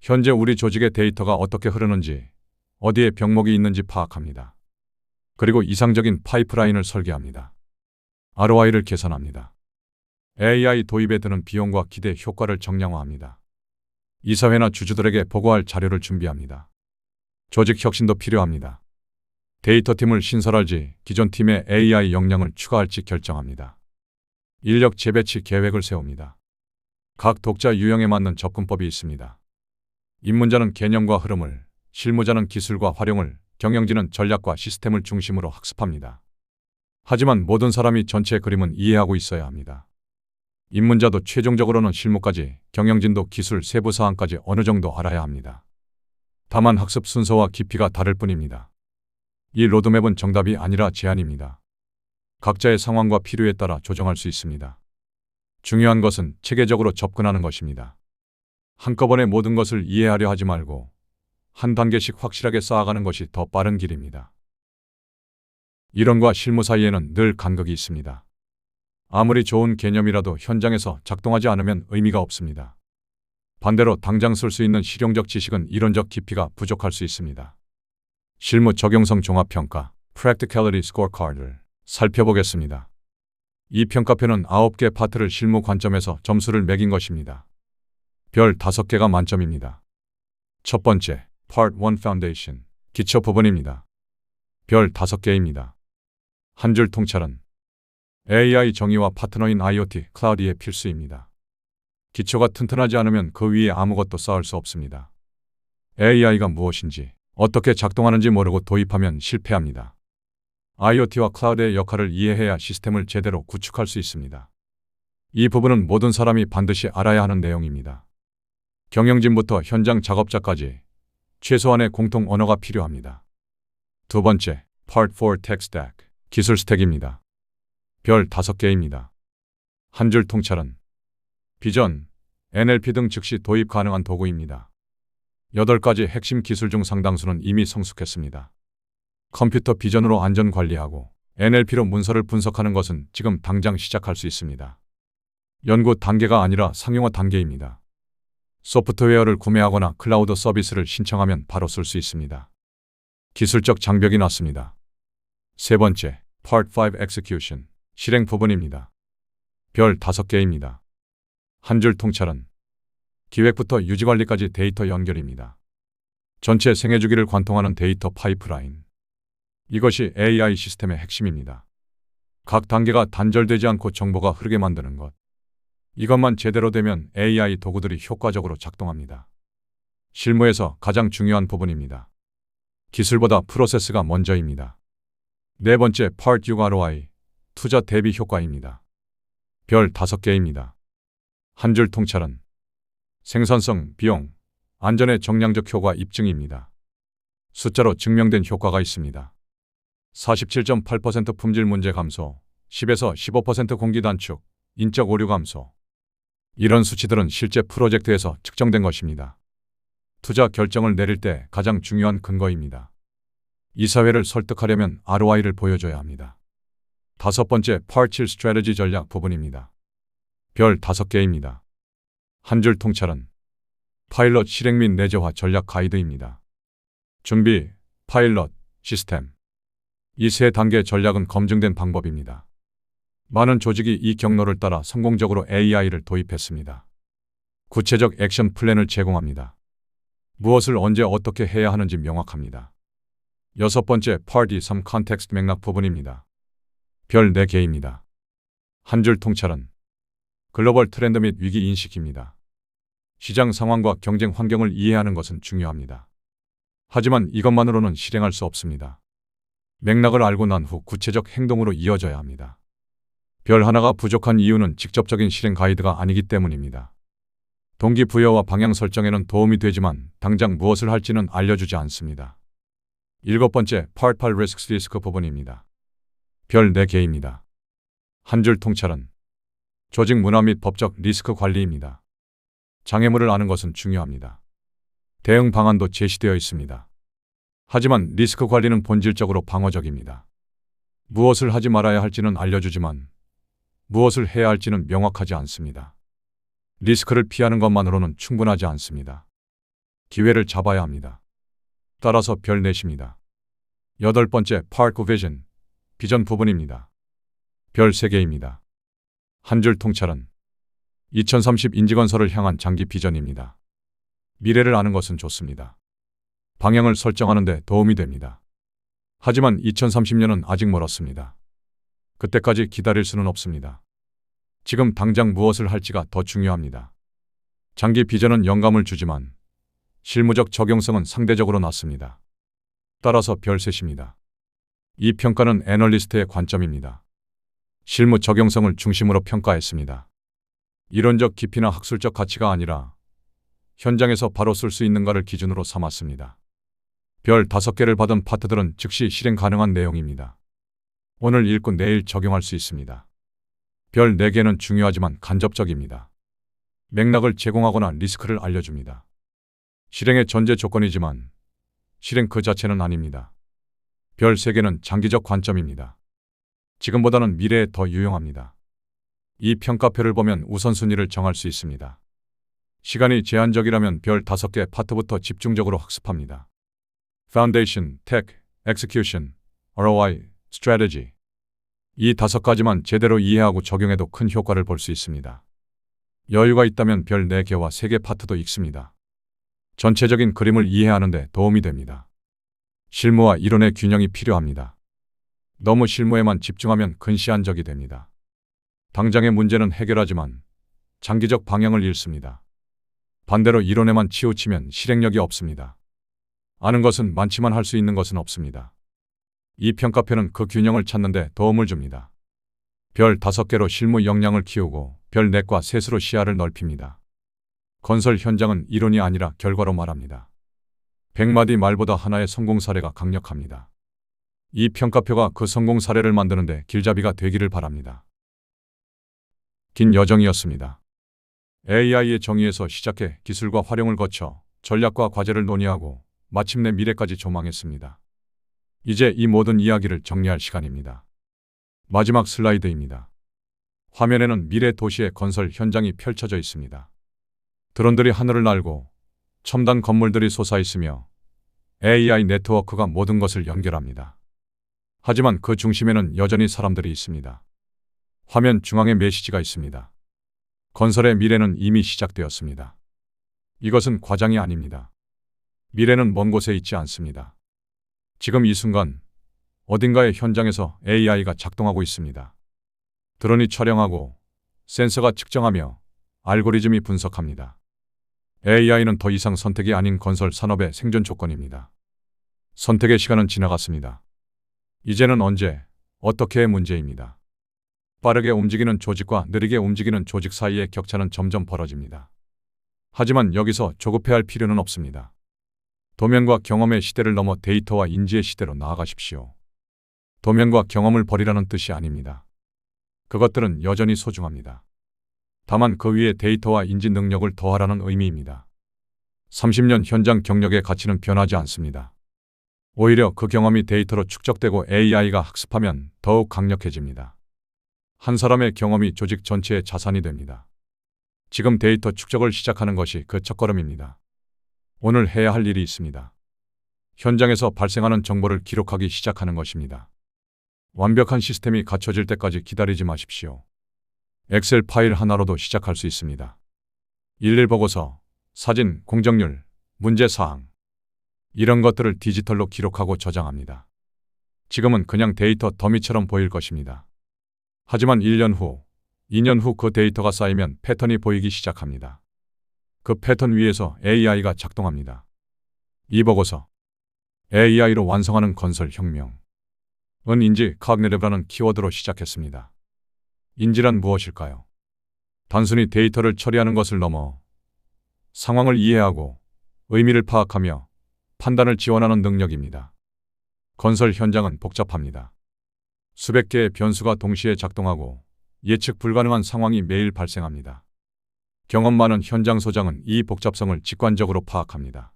현재 우리 조직의 데이터가 어떻게 흐르는지, 어디에 병목이 있는지 파악합니다. 그리고 이상적인 파이프라인을 설계합니다. ROI를 계산합니다. AI 도입에 드는 비용과 기대 효과를 정량화합니다. 이사회나 주주들에게 보고할 자료를 준비합니다. 조직 혁신도 필요합니다. 데이터팀을 신설할지, 기존 팀의 AI 역량을 추가할지 결정합니다. 인력 재배치 계획을 세웁니다. 각 독자 유형에 맞는 접근법이 있습니다. 입문자는 개념과 흐름을, 실무자는 기술과 활용을, 경영진은 전략과 시스템을 중심으로 학습합니다. 하지만 모든 사람이 전체 그림은 이해하고 있어야 합니다. 입문자도 최종적으로는 실무까지, 경영진도 기술 세부 사항까지 어느 정도 알아야 합니다. 다만 학습 순서와 깊이가 다를 뿐입니다. 이 로드맵은 정답이 아니라 제안입니다. 각자의 상황과 필요에 따라 조정할 수 있습니다. 중요한 것은 체계적으로 접근하는 것입니다. 한꺼번에 모든 것을 이해하려 하지 말고 한 단계씩 확실하게 쌓아가는 것이 더 빠른 길입니다. 이론과 실무 사이에는 늘 간극이 있습니다. 아무리 좋은 개념이라도 현장에서 작동하지 않으면 의미가 없습니다. 반대로 당장 쓸 수 있는 실용적 지식은 이론적 깊이가 부족할 수 있습니다. 실무 적용성 종합평가, Practicality Scorecard를 살펴보겠습니다. 이 평가표는 9개 파트를 실무 관점에서 점수를 매긴 것입니다. 별 5개가 만점입니다. 첫 번째, Part 1 Foundation, 기초 부분입니다. 별 5개입니다. 한 줄 통찰은 AI 정의와 파트너인 IoT, 클라우드의 필수입니다. 기초가 튼튼하지 않으면 그 위에 아무것도 쌓을 수 없습니다. AI가 무엇인지, 어떻게 작동하는지 모르고 도입하면 실패합니다. IoT와 클라우드의 역할을 이해해야 시스템을 제대로 구축할 수 있습니다. 이 부분은 모든 사람이 반드시 알아야 하는 내용입니다. 경영진부터 현장 작업자까지 최소한의 공통 언어가 필요합니다. 두 번째, Part 4 Tech Stack, 기술 스택입니다. 별 5개입니다. 한 줄 통찰은 비전, NLP 등 즉시 도입 가능한 도구입니다. 8가지 핵심 기술 중 상당수는 이미 성숙했습니다. 컴퓨터 비전으로 안전 관리하고 NLP로 문서를 분석하는 것은 지금 당장 시작할 수 있습니다. 연구 단계가 아니라 상용화 단계입니다. 소프트웨어를 구매하거나 클라우드 서비스를 신청하면 바로 쓸 수 있습니다. 기술적 장벽이 낮습니다. 세 번째, Part 5 Execution, 실행 부분입니다. 별 5개입니다. 한 줄 통찰은 기획부터 유지관리까지 데이터 연결입니다. 전체 생애주기를 관통하는 데이터 파이프라인. 이것이 AI 시스템의 핵심입니다. 각 단계가 단절되지 않고 정보가 흐르게 만드는 것. 이것만 제대로 되면 AI 도구들이 효과적으로 작동합니다. 실무에서 가장 중요한 부분입니다. 기술보다 프로세스가 먼저입니다. 네 번째, Part 6 ROI, 투자 대비 효과입니다. 별 5개입니다. 한 줄 통찰은 생산성, 비용, 안전의 정량적 효과 입증입니다. 숫자로 증명된 효과가 있습니다. 47.8% 품질 문제 감소, 10에서 15% 공기 단축, 인적 오류 감소. 이런 수치들은 실제 프로젝트에서 측정된 것입니다. 투자 결정을 내릴 때 가장 중요한 근거입니다. 이사회를 설득하려면 ROI를 보여줘야 합니다. 다섯 번째, Part 7 Strategy 전략 부분입니다. 별 5개입니다. 한 줄 통찰은 파일럿 실행 및 내재화 전략 가이드입니다. 준비, 파일럿, 시스템. 이 세 단계 전략은 검증된 방법입니다. 많은 조직이 이 경로를 따라 성공적으로 AI를 도입했습니다. 구체적 액션 플랜을 제공합니다. 무엇을 언제 어떻게 해야 하는지 명확합니다. 여섯 번째, Part 3 컨텍스트 맥락 부분입니다. 별 4개입니다. 한 줄 통찰은 글로벌 트렌드 및 위기 인식입니다. 시장 상황과 경쟁 환경을 이해하는 것은 중요합니다. 하지만 이것만으로는 실행할 수 없습니다. 맥락을 알고 난 후 구체적 행동으로 이어져야 합니다. 별 하나가 부족한 이유는 직접적인 실행 가이드가 아니기 때문입니다. 동기부여와 방향 설정에는 도움이 되지만 당장 무엇을 할지는 알려주지 않습니다. 일곱 번째, Part 8 Risks 리스크 부분입니다. 별 4개입니다. 한 줄 통찰은 조직 문화 및 법적 리스크 관리입니다. 장애물을 아는 것은 중요합니다. 대응 방안도 제시되어 있습니다. 하지만 리스크 관리는 본질적으로 방어적입니다. 무엇을 하지 말아야 할지는 알려주지만 무엇을 해야 할지는 명확하지 않습니다. 리스크를 피하는 것만으로는 충분하지 않습니다. 기회를 잡아야 합니다. 따라서 별 4입니다. 여덟 번째, Part 9 Vision, 비전 부분입니다. 별 3개입니다. 한 줄 통찰은 2030 인지건설을 향한 장기 비전입니다. 미래를 아는 것은 좋습니다. 방향을 설정하는 데 도움이 됩니다. 하지만 2030년은 아직 멀었습니다. 그때까지 기다릴 수는 없습니다. 지금 당장 무엇을 할지가 더 중요합니다. 장기 비전은 영감을 주지만 실무적 적용성은 상대적으로 낮습니다. 따라서 별 3입니다. 이 평가는 애널리스트의 관점입니다. 실무 적용성을 중심으로 평가했습니다. 이론적 깊이나 학술적 가치가 아니라 현장에서 바로 쓸 수 있는가를 기준으로 삼았습니다. 별 5개를 받은 파트들은 즉시 실행 가능한 내용입니다. 오늘 읽고 내일 적용할 수 있습니다. 별 4개는 중요하지만 간접적입니다. 맥락을 제공하거나 리스크를 알려줍니다. 실행의 전제 조건이지만 실행 그 자체는 아닙니다. 별 3개는 장기적 관점입니다. 지금보다는 미래에 더 유용합니다. 이 평가표를 보면 우선순위를 정할 수 있습니다. 시간이 제한적이라면 별 5개 파트부터 집중적으로 학습합니다. Foundation, Tech, Execution, ROI, Strategy. 이 5가지만 제대로 이해하고 적용해도 큰 효과를 볼 수 있습니다. 여유가 있다면 별 4개와 3개 파트도 읽습니다. 전체적인 그림을 이해하는 데 도움이 됩니다. 실무와 이론의 균형이 필요합니다. 너무 실무에만 집중하면 근시안적이 됩니다. 당장의 문제는 해결하지만 장기적 방향을 잃습니다. 반대로 이론에만 치우치면 실행력이 없습니다. 아는 것은 많지만 할 수 있는 것은 없습니다. 이 평가표는 그 균형을 찾는 데 도움을 줍니다. 별 5개로 실무 역량을 키우고 별 4과 셋으로 시야를 넓힙니다. 건설 현장은 이론이 아니라 결과로 말합니다. 100마디 말보다 하나의 성공 사례가 강력합니다. 이 평가표가 그 성공 사례를 만드는데 길잡이가 되기를 바랍니다. 긴 여정이었습니다. AI의 정의에서 시작해 기술과 활용을 거쳐 전략과 과제를 논의하고 마침내 미래까지 조망했습니다. 이제 이 모든 이야기를 정리할 시간입니다. 마지막 슬라이드입니다. 화면에는 미래 도시의 건설 현장이 펼쳐져 있습니다. 드론들이 하늘을 날고 첨단 건물들이 솟아있으며 AI 네트워크가 모든 것을 연결합니다. 하지만 그 중심에는 여전히 사람들이 있습니다. 화면 중앙에 메시지가 있습니다. 건설의 미래는 이미 시작되었습니다. 이것은 과장이 아닙니다. 미래는 먼 곳에 있지 않습니다. 지금 이 순간 어딘가의 현장에서 AI가 작동하고 있습니다. 드론이 촬영하고 센서가 측정하며 알고리즘이 분석합니다. AI는 더 이상 선택이 아닌 건설 산업의 생존 조건입니다. 선택의 시간은 지나갔습니다. 이제는 언제, 어떻게의 문제입니다. 빠르게 움직이는 조직과 느리게 움직이는 조직 사이의 격차는 점점 벌어집니다. 하지만 여기서 조급해할 필요는 없습니다. 도면과 경험의 시대를 넘어 데이터와 인지의 시대로 나아가십시오. 도면과 경험을 버리라는 뜻이 아닙니다. 그것들은 여전히 소중합니다. 다만 그 위에 데이터와 인지 능력을 더하라는 의미입니다. 30년 현장 경력의 가치는 변하지 않습니다. 오히려 그 경험이 데이터로 축적되고 AI가 학습하면 더욱 강력해집니다. 한 사람의 경험이 조직 전체의 자산이 됩니다. 지금 데이터 축적을 시작하는 것이 그 첫걸음입니다. 오늘 해야 할 일이 있습니다. 현장에서 발생하는 정보를 기록하기 시작하는 것입니다. 완벽한 시스템이 갖춰질 때까지 기다리지 마십시오. 엑셀 파일 하나로도 시작할 수 있습니다. 일일 보고서, 사진, 공정률, 문제사항 이런 것들을 디지털로 기록하고 저장합니다. 지금은 그냥 데이터 더미처럼 보일 것입니다. 하지만 1년 후, 2년 후 그 데이터가 쌓이면 패턴이 보이기 시작합니다. 그 패턴 위에서 AI가 작동합니다. 이 보고서, AI로 완성하는 건설 혁명. 인지 카그니티브라는 키워드로 시작했습니다. 인지란 무엇일까요? 단순히 데이터를 처리하는 것을 넘어 상황을 이해하고 의미를 파악하며 판단을 지원하는 능력입니다. 건설 현장은 복잡합니다. 수백 개의 변수가 동시에 작동하고 예측 불가능한 상황이 매일 발생합니다. 경험 많은 현장 소장은 이 복잡성을 직관적으로 파악합니다.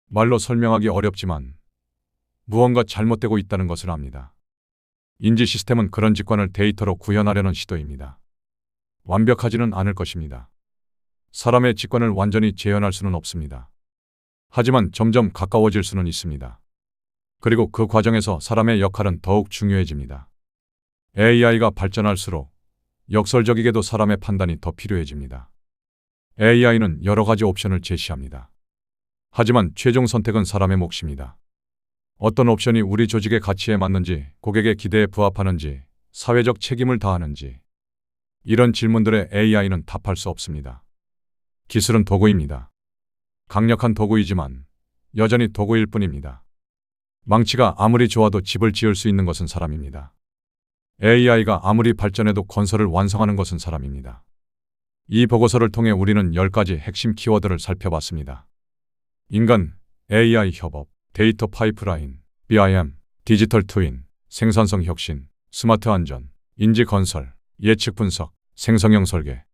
말로 설명하기 어렵지만 무언가 잘못되고 있다는 것을 압니다. 인지 시스템은 그런 직관을 데이터로 구현하려는 시도입니다. 완벽하지는 않을 것입니다. 사람의 직관을 완전히 재현할 수는 없습니다. 하지만 점점 가까워질 수는 있습니다. 그리고 그 과정에서 사람의 역할은 더욱 중요해집니다. AI가 발전할수록 역설적이게도 사람의 판단이 더 필요해집니다. AI는 여러 가지 옵션을 제시합니다. 하지만 최종 선택은 사람의 몫입니다. 어떤 옵션이 우리 조직의 가치에 맞는지, 고객의 기대에 부합하는지, 사회적 책임을 다하는지 이런 질문들에 AI는 답할 수 없습니다. 기술은 도구입니다. 강력한 도구이지만 여전히 도구일 뿐입니다. 망치가 아무리 좋아도 집을 지을 수 있는 것은 사람입니다. AI가 아무리 발전해도 건설을 완성하는 것은 사람입니다. 이 보고서를 통해 우리는 10가지 핵심 키워드를 살펴봤습니다. 인간, AI 협업, 데이터 파이프라인, BIM, 디지털 트윈, 생산성 혁신, 스마트 안전, 인지 건설, 예측 분석, 생성형 설계.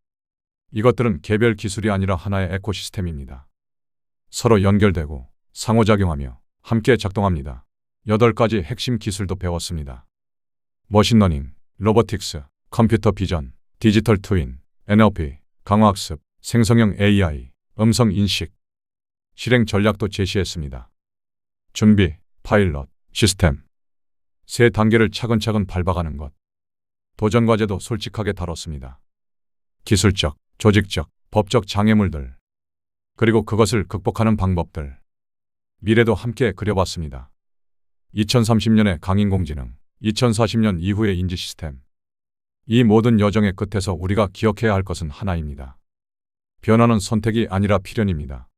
이것들은 개별 기술이 아니라 하나의 에코시스템입니다. 서로 연결되고 상호작용하며 함께 작동합니다. 8가지 핵심 기술도 배웠습니다. 머신러닝, 로보틱스, 컴퓨터 비전, 디지털 트윈, NLP, 강화학습, 생성형 AI, 음성 인식. 실행 전략도 제시했습니다. 준비, 파일럿, 시스템. 3단계를 차근차근 밟아가는 것. 도전 과제도 솔직하게 다뤘습니다. 기술적, 조직적, 법적 장애물들. 그리고 그것을 극복하는 방법들. 미래도 함께 그려봤습니다. 2030년의 강인공지능, 2040년 이후의 인지 시스템. 이 모든 여정의 끝에서 우리가 기억해야 할 것은 하나입니다. 변화는 선택이 아니라 필연입니다.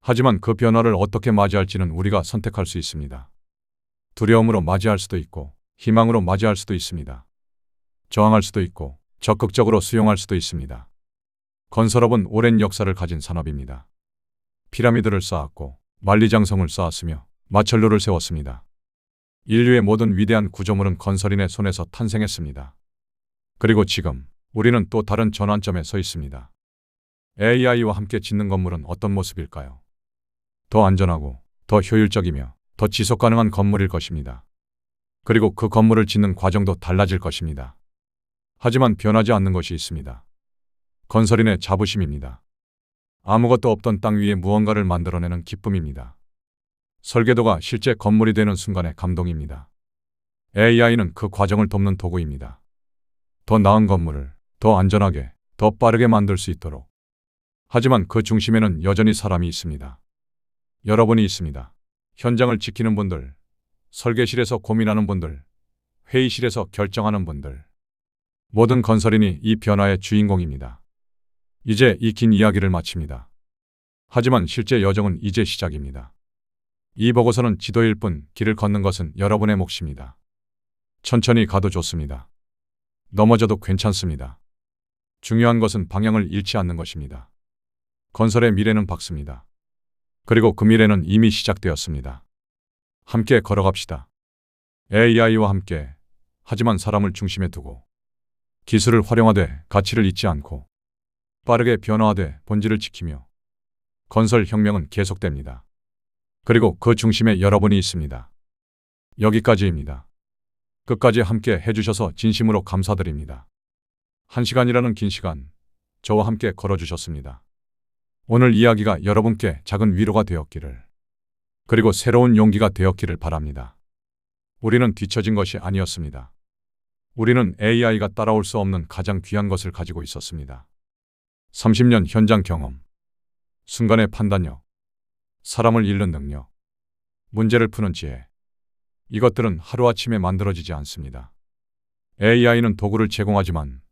하지만 그 변화를 어떻게 맞이할지는 우리가 선택할 수 있습니다. 두려움으로 맞이할 수도 있고 희망으로 맞이할 수도 있습니다. 저항할 수도 있고 적극적으로 수용할 수도 있습니다. 건설업은 오랜 역사를 가진 산업입니다. 피라미드를 쌓았고 만리장성을 쌓았으며 마철로를 세웠습니다. 인류의 모든 위대한 구조물은 건설인의 손에서 탄생했습니다. 그리고 지금 우리는 또 다른 전환점에 서 있습니다. AI와 함께 짓는 건물은 어떤 모습일까요? 더 안전하고 더 효율적이며 더 지속 가능한 건물일 것입니다. 그리고 그 건물을 짓는 과정도 달라질 것입니다. 하지만 변하지 않는 것이 있습니다. 건설인의 자부심입니다. 아무것도 없던 땅 위에 무언가를 만들어내는 기쁨입니다. 설계도가 실제 건물이 되는 순간의 감동입니다. AI는 그 과정을 돕는 도구입니다. 더 나은 건물을 더 안전하게, 더 빠르게 만들 수 있도록. 하지만 그 중심에는 여전히 사람이 있습니다. 여러분이 있습니다. 현장을 지키는 분들, 설계실에서 고민하는 분들, 회의실에서 결정하는 분들. 모든 건설인이 이 변화의 주인공입니다. 이제 이 긴 이야기를 마칩니다. 하지만 실제 여정은 이제 시작입니다. 이 보고서는 지도일 뿐 길을 걷는 것은 여러분의 몫입니다. 천천히 가도 좋습니다. 넘어져도 괜찮습니다. 중요한 것은 방향을 잃지 않는 것입니다. 건설의 미래는 밝습니다. 그리고 그 미래는 이미 시작되었습니다. 함께 걸어갑시다. AI와 함께, 하지만 사람을 중심에 두고, 기술을 활용하되 가치를 잊지 않고, 빠르게 변화하되 본질을 지키며, 건설 혁명은 계속됩니다. 그리고 그 중심에 여러분이 있습니다. 여기까지입니다. 끝까지 함께 해주셔서 진심으로 감사드립니다. 1시간이라는 긴 시간, 저와 함께 걸어주셨습니다. 오늘 이야기가 여러분께 작은 위로가 되었기를, 그리고 새로운 용기가 되었기를 바랍니다. 우리는 뒤처진 것이 아니었습니다. 우리는 AI가 따라올 수 없는 가장 귀한 것을 가지고 있었습니다. 30년 현장 경험, 순간의 판단력, 사람을 잃는 능력, 문제를 푸는 지혜. 이것들은 하루아침에 만들어지지 않습니다. AI는 도구를 제공하지만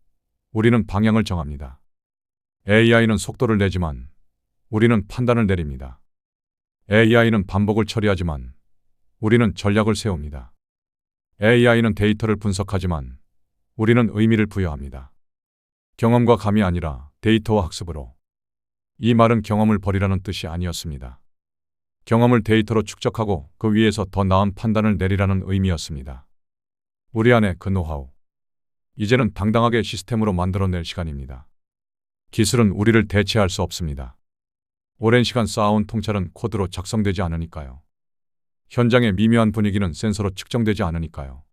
우리는 방향을 정합니다. AI는 속도를 내지만 우리는 판단을 내립니다. AI는 반복을 처리하지만 우리는 전략을 세웁니다. AI는 데이터를 분석하지만 우리는 의미를 부여합니다. 경험과 감이 아니라 데이터와 학습으로. 이 말은 경험을 버리라는 뜻이 아니었습니다. 경험을 데이터로 축적하고 그 위에서 더 나은 판단을 내리라는 의미였습니다. 우리 안에 그 노하우. 이제는 당당하게 시스템으로 만들어낼 시간입니다. 기술은 우리를 대체할 수 없습니다. 오랜 시간 쌓아온 통찰은 코드로 작성되지 않으니까요. 현장의 미묘한 분위기는 센서로 측정되지 않으니까요.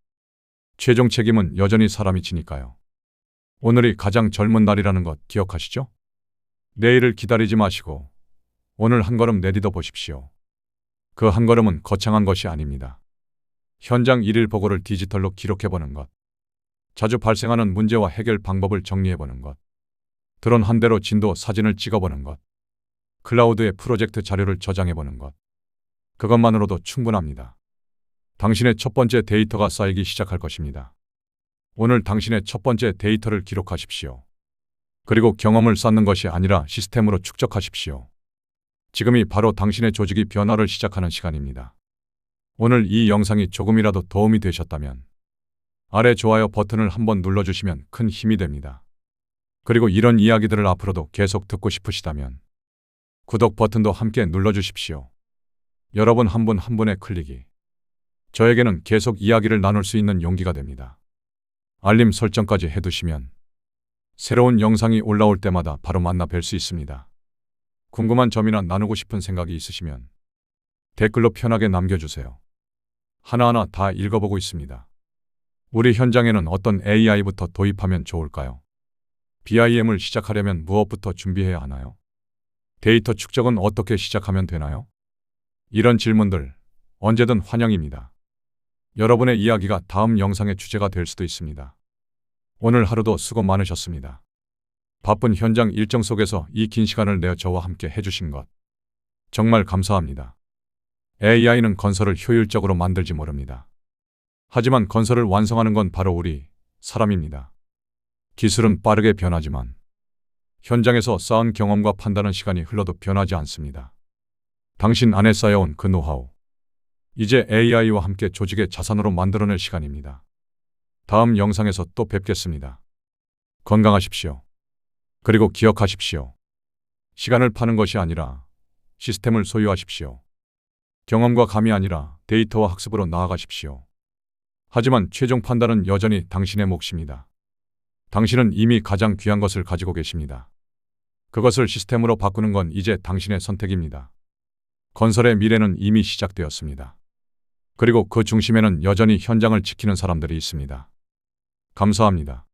최종 책임은 여전히 사람이 지니까요. 오늘이 가장 젊은 날이라는 것 기억하시죠? 내일을 기다리지 마시고 오늘 한 걸음 내딛어 보십시오. 그 한 걸음은 거창한 것이 아닙니다. 현장 일일 보고를 디지털로 기록해보는 것. 자주 발생하는 문제와 해결 방법을 정리해보는 것. 드론 한 대로 진도 사진을 찍어보는 것. 클라우드에 프로젝트 자료를 저장해보는 것. 그것만으로도 충분합니다. 당신의 첫 번째 데이터가 쌓이기 시작할 것입니다. 오늘 당신의 첫 번째 데이터를 기록하십시오. 그리고 경험을 쌓는 것이 아니라 시스템으로 축적하십시오. 지금이 바로 당신의 조직이 변화를 시작하는 시간입니다. 오늘 이 영상이 조금이라도 도움이 되셨다면 아래 좋아요 버튼을 한번 눌러주시면 큰 힘이 됩니다. 그리고 이런 이야기들을 앞으로도 계속 듣고 싶으시다면 구독 버튼도 함께 눌러주십시오. 여러분 한 분 한 분의 클릭이 저에게는 계속 이야기를 나눌 수 있는 용기가 됩니다. 알림 설정까지 해두시면 새로운 영상이 올라올 때마다 바로 만나 뵐 수 있습니다. 궁금한 점이나 나누고 싶은 생각이 있으시면 댓글로 편하게 남겨주세요. 하나하나 다 읽어보고 있습니다. 우리 현장에는 어떤 AI부터 도입하면 좋을까요? BIM을 시작하려면 무엇부터 준비해야 하나요? 데이터 축적은 어떻게 시작하면 되나요? 이런 질문들 언제든 환영입니다. 여러분의 이야기가 다음 영상의 주제가 될 수도 있습니다. 오늘 하루도 수고 많으셨습니다. 바쁜 현장 일정 속에서 이 긴 시간을 내어 저와 함께 해주신 것 정말 감사합니다. AI는 건설을 효율적으로 만들지 모릅니다. 하지만 건설을 완성하는 건 바로 우리 사람입니다. 기술은 빠르게 변하지만 현장에서 쌓은 경험과 판단은 시간이 흘러도 변하지 않습니다. 당신 안에 쌓여온 그 노하우. 이제 AI와 함께 조직의 자산으로 만들어낼 시간입니다. 다음 영상에서 또 뵙겠습니다. 건강하십시오. 그리고 기억하십시오. 시간을 파는 것이 아니라 시스템을 소유하십시오. 경험과 감이 아니라 데이터와 학습으로 나아가십시오. 하지만 최종 판단은 여전히 당신의 몫입니다. 당신은 이미 가장 귀한 것을 가지고 계십니다. 그것을 시스템으로 바꾸는 건 이제 당신의 선택입니다. 건설의 미래는 이미 시작되었습니다. 그리고 그 중심에는 여전히 현장을 지키는 사람들이 있습니다. 감사합니다.